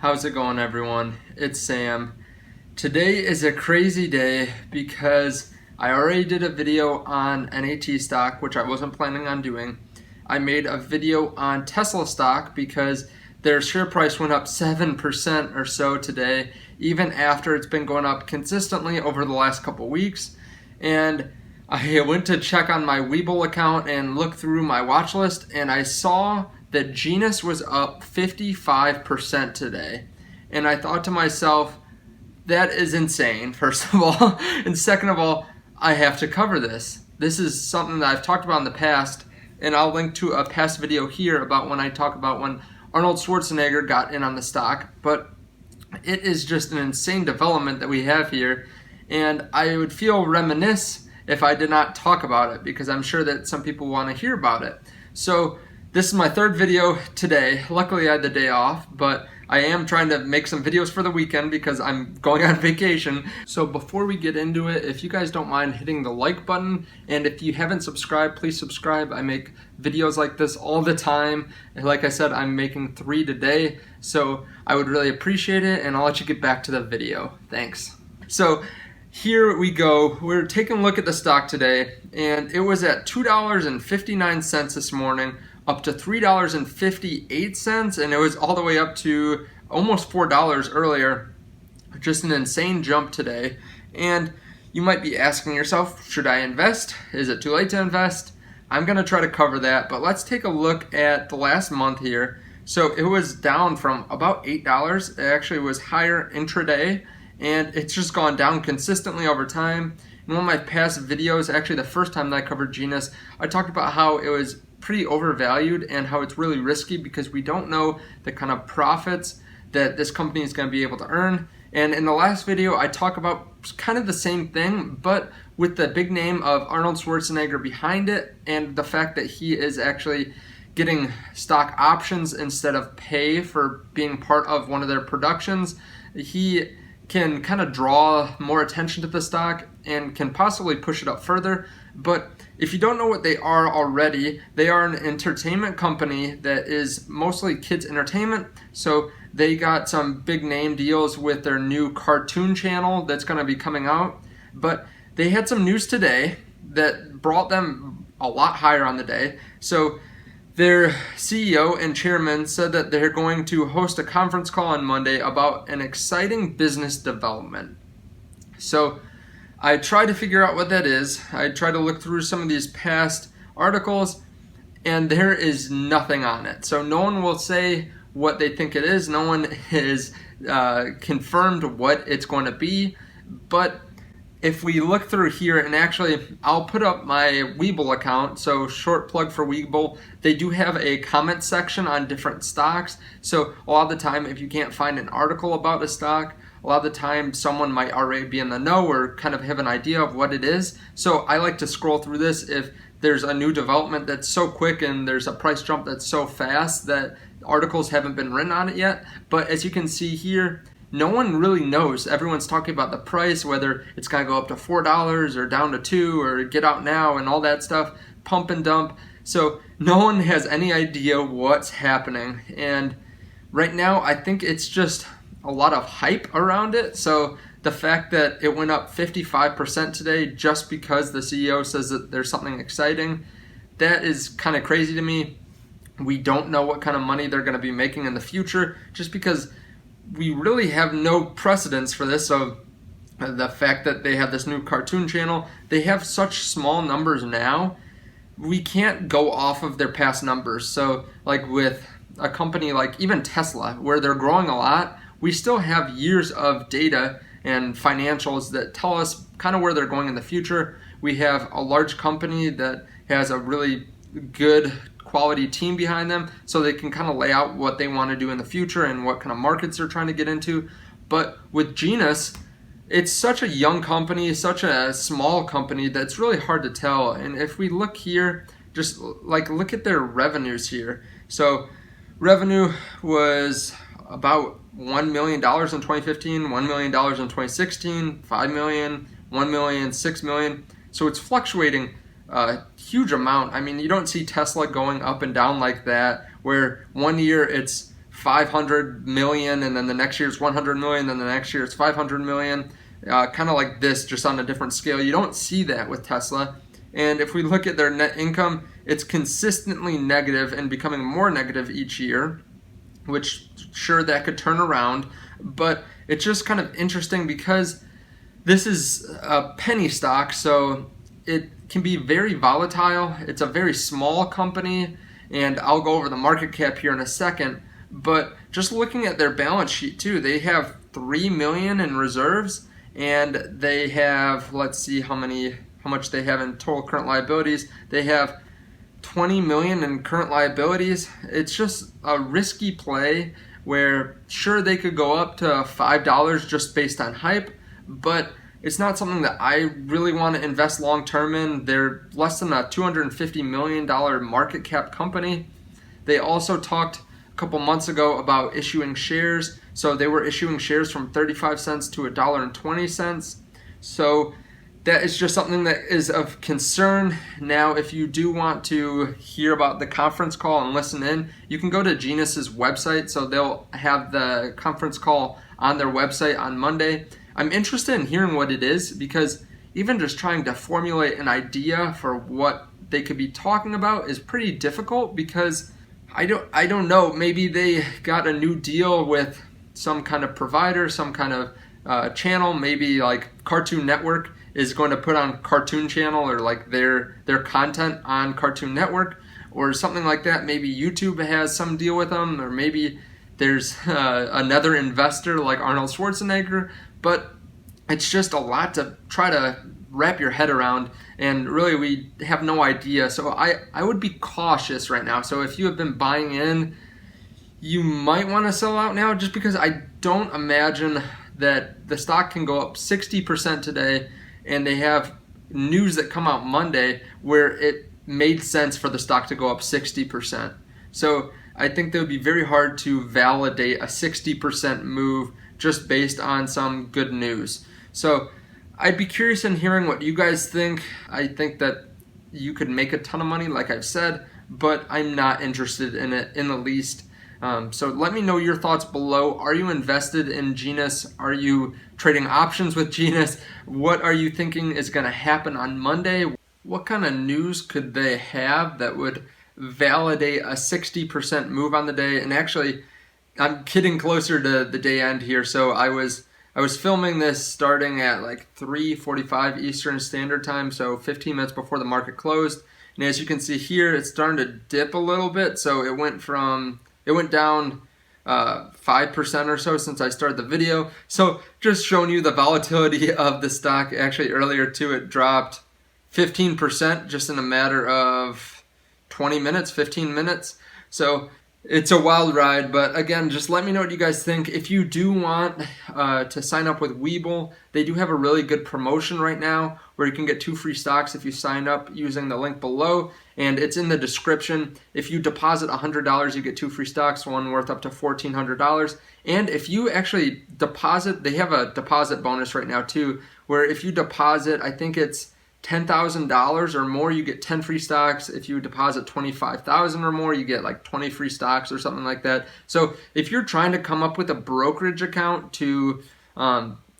How's it going, everyone? It's Sam. Today is a crazy day because I already did a video on NAT stock, which I wasn't planning on doing. I made a video on Tesla stock because their share price went up 7% or so today, even after it's been going up consistently over the last couple weeks. And I went to check on my WeBull account and look through my watch list, and I saw that GNUS was up 55% today. And I thought to myself, that is insane, first of all. And second of all, I have to cover this. This is something that I've talked about in the past, and I'll link to a past video here about when I talk about when Arnold Schwarzenegger got in on the stock. But it is just an insane development that we have here, and I would feel remiss if I did not talk about it, because I'm sure that some people want to hear about it. So this is my third video today. Luckily I had the day off, but I am trying to make some videos for the weekend because I'm going on vacation. So before we get into it, if you guys don't mind hitting the like button, and if you haven't subscribed, please subscribe. I make videos like this all the time. And like I said, I'm making 3 today, so I would really appreciate it, and I'll let you get back to the video. Thanks. So here we go. We're taking a look at the stock today, and it was at $2.59 this morning, up to $3.58, and it was all the way up to almost $4 earlier. Just an insane jump today. And you might be asking yourself, should I invest? Is it too late to invest? I'm going to try to cover that, but let's take a look at the last month here. So it was down from about $8. It actually was higher intraday, and it's just gone down consistently over time. In one of my past videos, actually the first time that I covered GNUS, I talked about how it was pretty overvalued and how it's really risky because we don't know the kind of profits that this company is going to be able to earn. And in the last video, I talk about kind of the same thing, but with the big name of Arnold Schwarzenegger behind it, and the fact that he is actually getting stock options instead of pay for being part of one of their productions. He can kind of draw more attention to the stock and can possibly push it up further. But if you don't know what they are already, they are an entertainment company that is mostly kids entertainment. So they got some big name deals with their new cartoon channel that's going to be coming out. But they had some news today that brought them a lot higher on the day. So their CEO and chairman said that they're going to host a conference call on Monday about an exciting business development. So I tried to figure out what that is. I tried to look through some of these past articles, and there is nothing on it. So no one will say what they think it is. No one has confirmed what it's going to be. But if we look through here, and actually I'll put up my WeBull account, so short plug for WeBull. They do have a comment section on different stocks. So a lot of the time, if you can't find an article about a stock, a lot of the time someone might already be in the know or kind of have an idea of what it is. So I like to scroll through this if there's a new development that's so quick and there's a price jump that's so fast that articles haven't been written on it yet. But as you can see here, no one really knows. Everyone's talking about the price, whether it's going to go up to $4 or down to $2 or get out now and all that stuff, pump and dump. So no one has any idea what's happening. And right now, I think it's just a lot of hype around it. So the fact that it went up 55% today just because the CEO says that there's something exciting, that is kind of crazy to me. We don't know what kind of money they're going to be making in the future just because we really have no precedence for this. So the fact that they have this new cartoon channel, they have such small numbers now, we can't go off of their past numbers. So like with a company like even Tesla, where they're growing a lot, we still have years of data and financials that tell us kind of where they're going in the future. We have a large company that has a really good quality team behind them, so they can kind of lay out what they want to do in the future and what kind of markets they're trying to get into. But with GNUS, it's such a young company, such a small company, that's really hard to tell. And if we look here, just like look at their revenues here. So revenue was about $1 million in 2015, $1 million in 2016, $5 million, $1 million, $6 million. So it's fluctuating a huge amount. I mean, you don't see Tesla going up and down like that, where one year it's 500 million, and then the next year it's 100 million, then the next year it's 500 million, kind of like this, just on a different scale. You don't see that with Tesla. And if we look at their net income, it's consistently negative and becoming more negative each year, which sure, that could turn around, but it's just kind of interesting because this is a penny stock, so it can be very volatile. It's a very small company, and I'll go over the market cap here in a second, but just looking at their balance sheet too, they have 3 million in reserves, and they have, let's see how much they have in total current liabilities. They have 20 million in current liabilities. It's just a risky play where sure, they could go up to $5 just based on hype, but it's not something that I really want to invest long term in. They're less than a $250 million market cap company. They also talked a couple months ago about issuing shares. So they were issuing shares from 35 cents to $1.20. So that is just something that is of concern. Now, if you do want to hear about the conference call and listen in, you can go to GNUS's website. So they'll have the conference call on their website on Monday. I'm interested in hearing what it is, because even just trying to formulate an idea for what they could be talking about is pretty difficult, because I don't know, maybe they got a new deal with some kind of provider, some kind of channel, maybe like Cartoon Network is going to put on Cartoon Channel, or like their content on Cartoon Network or something like that. Maybe YouTube has some deal with them, or maybe there's another investor like Arnold Schwarzenegger. But it's just a lot to try to wrap your head around, and really we have no idea. So I would be cautious right now. So if you have been buying in, you might want to sell out now, just because I don't imagine that the stock can go up 60% today, and they have news that come out Monday where it made sense for the stock to go up 60%. So I think that would be very hard to validate a 60% move just based on some good news. So I'd be curious in hearing what you guys think. I think that you could make a ton of money, like I've said, but I'm not interested in it in the least. So let me know your thoughts below. Are you invested in GNUS? Are you trading options with GNUS? What are you thinking is going to happen on Monday? What kind of news could they have that would validate a 60% move on the day? And actually, I'm getting closer to the day end here. So I was filming this starting at like 3:45 Eastern Standard Time, so 15 minutes before the market closed. And as you can see here, it's starting to dip a little bit. So it went down 5% or so since I started the video. So just showing you the volatility of the stock. Actually, earlier too, it dropped 15% just in a matter of 20 minutes, 15 minutes. So it's a wild ride, but again, just let me know what you guys think. If you do want to sign up with WeBull, they do have a really good promotion right now where you can get 2 free stocks if you sign up using the link below, and it's in the description. If you deposit $100, you get 2 free stocks, one worth up to $1,400. And if you actually deposit, they have a deposit bonus right now too, where if you deposit, I think it's $10,000 or more, you get 10 free stocks. If you deposit $25,000 or more, you get like 20 free stocks or something like that. So if you're trying to come up with a brokerage account to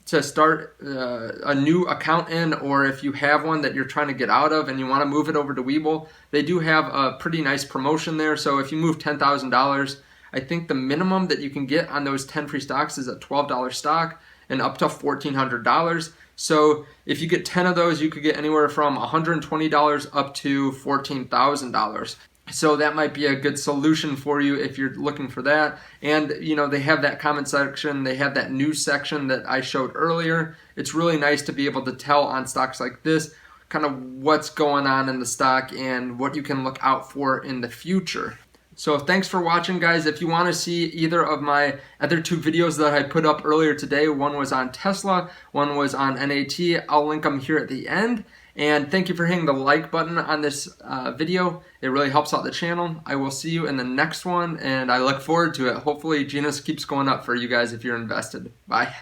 start a new account in, or if you have one that you're trying to get out of and you want to move it over to WeBull, they do have a pretty nice promotion there. So if you move $10,000, I think the minimum that you can get on those 10 free stocks is a $12 stock and up to $1,400. So if you get 10 of those, you could get anywhere from $120 up to $14,000. So that might be a good solution for you if you're looking for that. And you know, they have that comment section, they have that news section that I showed earlier. It's really nice to be able to tell on stocks like this kind of what's going on in the stock and what you can look out for in the future. So thanks for watching, guys. If you want to see either of my other 2 videos that I put up earlier today, one was on Tesla, one was on NAT, I'll link them here at the end. And thank you for hitting the like button on this video. It really helps out the channel. I will see you in the next one, and I look forward to it. Hopefully GNUS keeps going up for you guys if you're invested. Bye.